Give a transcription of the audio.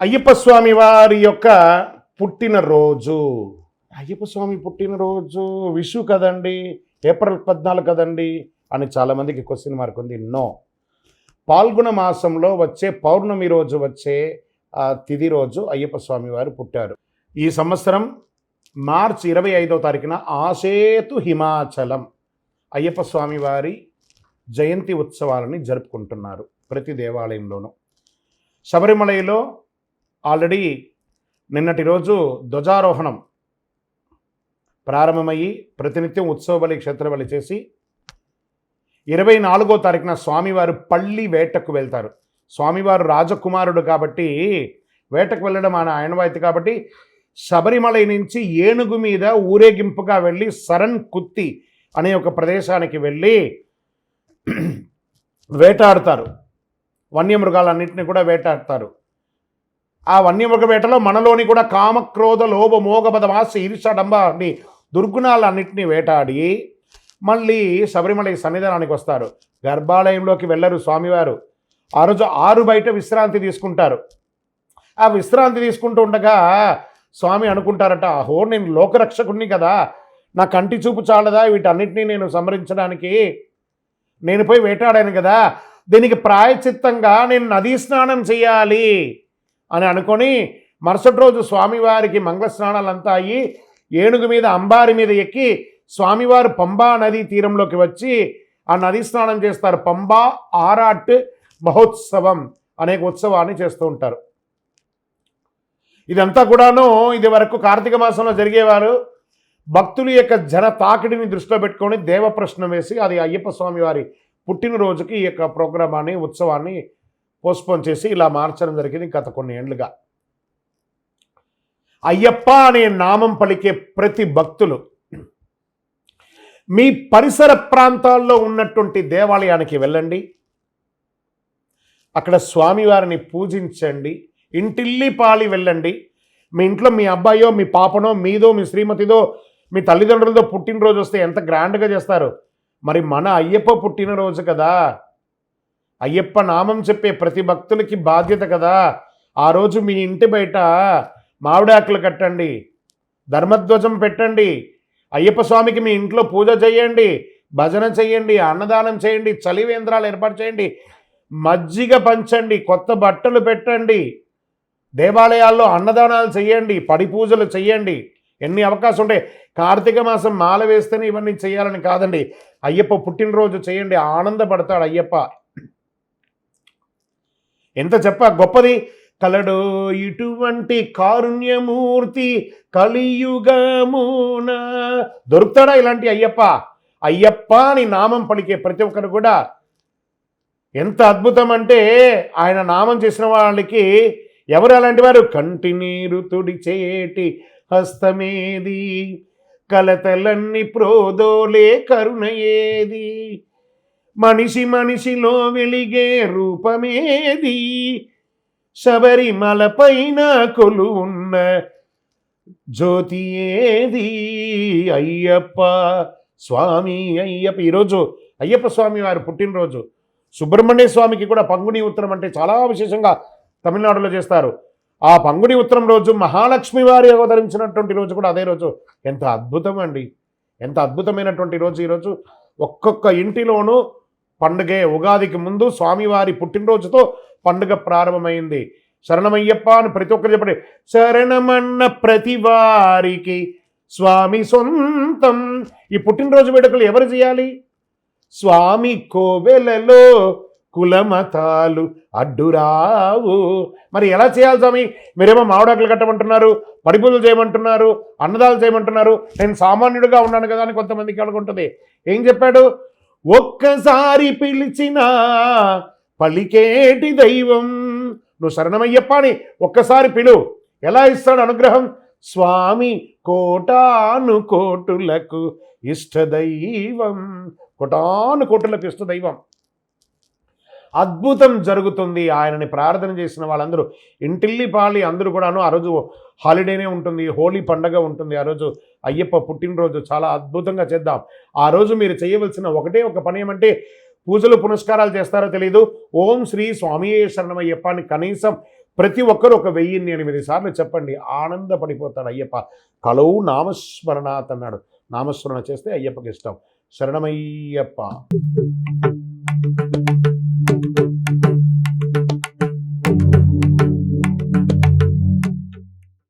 అయ్యప్ప స్వామి వారి యొక్క పుట్టినరోజు. అయ్యప్ప స్వామి పుట్టినరోజు విషు కదండి, ఏప్రిల్ 14 కదండి అని చాలామందికి క్వశ్చన్ మార్క్ ఉంది. నో, పాల్గొన మాసంలో వచ్చే పౌర్ణమి రోజు వచ్చే తిథి రోజు అయ్యప్ప స్వామి వారు పుట్టారు. ఈ సంవత్సరం మార్చి 25వ తారీఖున ఆసేతు హిమాచలం అయ్యప్ప స్వామి వారి జయంతి ఉత్సవాలని జరుపుకుంటున్నారు ప్రతి దేవాలయంలోనూ. శబరిమలలో ఆల్రెడీ నిన్నటి రోజు ధ్వజారోహణం ప్రారంభమయ్యి ప్రతినిత్యం ఉత్సవ బలి క్షేత్రబలి చేసి 24వ తారీఖున స్వామివారు పళ్ళి వేటకు వెళ్తారు. స్వామివారు రాజకుమారుడు కాబట్టి వేటకు వెళ్ళడం ఆనవాయితీ కాబట్టి శబరిమల నుంచి ఏనుగు మీద ఊరేగింపుగా వెళ్ళి సరన్ కుత్తి అనే ఒక ప్రదేశానికి వెళ్ళి వేటాడుతారు. వన్యమృగాలన్నింటినీ కూడా వేటాడతారు. ఆ వన్యమృగ వేటలో మనలోని కూడా కామక్రోధ లోభ మోగ బదమాస ఈర్ష డంబ అన్ని దుర్గుణాలన్నింటినీ వేటాడి మళ్ళీ శబరిమల సన్నిధానానికి వస్తారు. గర్భాలయంలోకి వెళ్ళరు స్వామివారు. ఆ రోజు 6 బయట విశ్రాంతి తీసుకుంటారు. ఆ విశ్రాంతి తీసుకుంటూ ఉండగా స్వామి అనుకుంటారట, అహో నేను లోకరక్షకుడిని కదా, నా కంటి చూపు చాలదా వీటన్నిటినీ నేను సంహరించడానికి, నేను పోయి వేటాడాను కదా, దీనికి ప్రాయచిత్తంగా నేను నదీ స్నానం చేయాలి అని అనుకొని మరుసటి రోజు స్వామివారికి మంగళ స్నానాలంతా అయ్యి ఏనుగు మీద అంబారి మీద ఎక్కి స్వామివారు పంబా నదీ తీరంలోకి వచ్చి ఆ నదీ స్నానం చేస్తారు. పంబా ఆరాట్ మహోత్సవం అనే ఉత్సవాన్ని చేస్తూ ఉంటారు. ఇదంతా కూడాను ఇది వరకు కార్తీక మాసంలో జరిగేవారు. భక్తుల యొక్క జన తాకిడిని దృష్టిలో పెట్టుకొని దేవ ప్రశ్న వేసి అది అయ్యప్ప స్వామి వారి పుట్టినరోజుకి ఈ యొక్క ప్రోగ్రామాన్ని ఉత్సవాన్ని పోస్ట్పోన్ చేసి ఇలా మార్చడం జరిగింది గత కొన్ని ఏళ్లుగా. అయ్యప్ప అనే నామం పలికే ప్రతి భక్తులు మీ పరిసర ప్రాంతాల్లో ఉన్నటువంటి దేవాలయానికి వెళ్ళండి, అక్కడ స్వామివారిని పూజించండి. ఇంటిల్లి పాలి వెళ్ళండి. మీ ఇంట్లో మీ అబ్బాయో మీ పాపనో మీదో మీ శ్రీమతిదో మీ తల్లిదండ్రులతో పుట్టినరోజు వస్తే ఎంత గ్రాండ్గా చేస్తారు. మరి మన అయ్యప్ప పుట్టినరోజు కదా, అయ్యప్ప నామం చెప్పే ప్రతి భక్తులకి బాధ్యత కదా. ఆ రోజు మీ ఇంటి బయట మామిడాకులు కట్టండి, ధర్మధ్వజం పెట్టండి, అయ్యప్ప స్వామికి మీ ఇంట్లో పూజ చేయండి, భజన చేయండి, అన్నదానం చేయండి, చలివేంద్రాలు ఏర్పాటు చేయండి, మజ్జిగ పంచండి, కొత్త బట్టలు పెట్టండి, దేవాలయాల్లో అన్నదానాలు చేయండి, పడి పూజలు చేయండి. ఎన్ని అవకాశం ఉంటాయి. కార్తీక మాసం మాల వేస్తేనే ఇవన్నీ చేయాలని కాదండి, అయ్యప్ప పుట్టినరోజు చేయండి, ఆనందపడతాడు అయ్యప్ప. ఎంత గొప్పది. కలడు ఇటువంటి కారుణ్యమూర్తి కలియుగమున దొరుకుతాడా ఇలాంటి అయ్యప్ప? అయ్యప్ప అని నామం పలికే ప్రతి ఒక్కరు కూడా ఎంత అద్భుతం అంటే ఆయన నామం చేసిన వాళ్ళకి ఎవరు అలాంటి వారు? కంటి నీరు తుడిచేటి హస్తమేది, కలతలన్నీ ప్రోదోలే కరుణ ఏది, మనిషి మనిషిలో వెలిగే రూపమేది, శబరిమల పైన కొలువున్న జ్యోతి ఏది, అయ్యప్ప స్వామి అయ్యప్ప. ఈరోజు అయ్యప్ప స్వామి వారి పుట్టినరోజు. సుబ్రహ్మణ్య స్వామికి కూడా పంగుని ఉత్తరం అంటే చాలా విశేషంగా తమిళనాడులో చేస్తారు. ఆ పంగుని ఉత్తరం రోజు మహాలక్ష్మి వారి అవతరించినటువంటి రోజు కూడా అదే రోజు. ఎంత అద్భుతం అండి, ఎంత అద్భుతమైనటువంటి రోజు ఈరోజు. ఒక్కొక్క ఇంటిలోనూ పండుగే. ఉగాదికి ముందు స్వామివారి పుట్టినరోజుతో పండుగ ప్రారంభమైంది. శరణమయ్యప్ప అని ప్రతి ఒక్కరు చెప్పండి. శరణమన్న ప్రతి వారికి స్వామి సొంతం. ఈ పుట్టినరోజు వేడుకలు ఎవరు చేయాలి? స్వామి కోవెలలో కులమతాలు అడ్డురావు. మరి ఎలా చేయాలి స్వామి? మీరేమో మామిడాకులు కట్టమంటున్నారు, పడిపూజలు చేయమంటున్నారు, అన్నదాలు చేయమంటున్నారు. నేను సామాన్యుడిగా ఉన్నాను కదా అని కొంతమందికి అనుకుంటుంది. ఏం చెప్పాడు? ఒక్కసారి పిలిచినా పలికేటి దైవం. నువ్వు శరణమయ్యప్ప అని ఒక్కసారి పిలు. ఎలా ఇస్తాడు అనుగ్రహం? స్వామి కోటాను కోటులకు ఇష్టదైవం. కోటాను కోటులకు ఇష్టదైవం. అద్భుతం జరుగుతుంది. ఆయనని ప్రార్థన చేసిన వాళ్ళందరూ ఇంటిల్లిపాలి అందరూ కూడాను. ఆ రోజు హాలిడేనే ఉంటుంది, హోలీ పండగ ఉంటుంది. ఆ రోజు అయ్యప్ప పుట్టినరోజు చాలా అద్భుతంగా చేద్దాం. ఆ రోజు మీరు చేయవలసిన ఒకటే ఒక పని ఏమంటే పూజలు పునస్కారాలు చేస్తారో తెలియదు. ఓం శ్రీ స్వామియే శరణమయ్యప్ప అని కనీసం ప్రతి ఒక్కరు ఒక 1008 సార్లు చెప్పండి, ఆనందపడిపోతాడు అయ్యప్ప. కలవు నామస్మరణాత్ అన్నాడు. నామస్మరణ చేస్తే అయ్యప్పకి ఇష్టం. శరణమయ్యప్ప.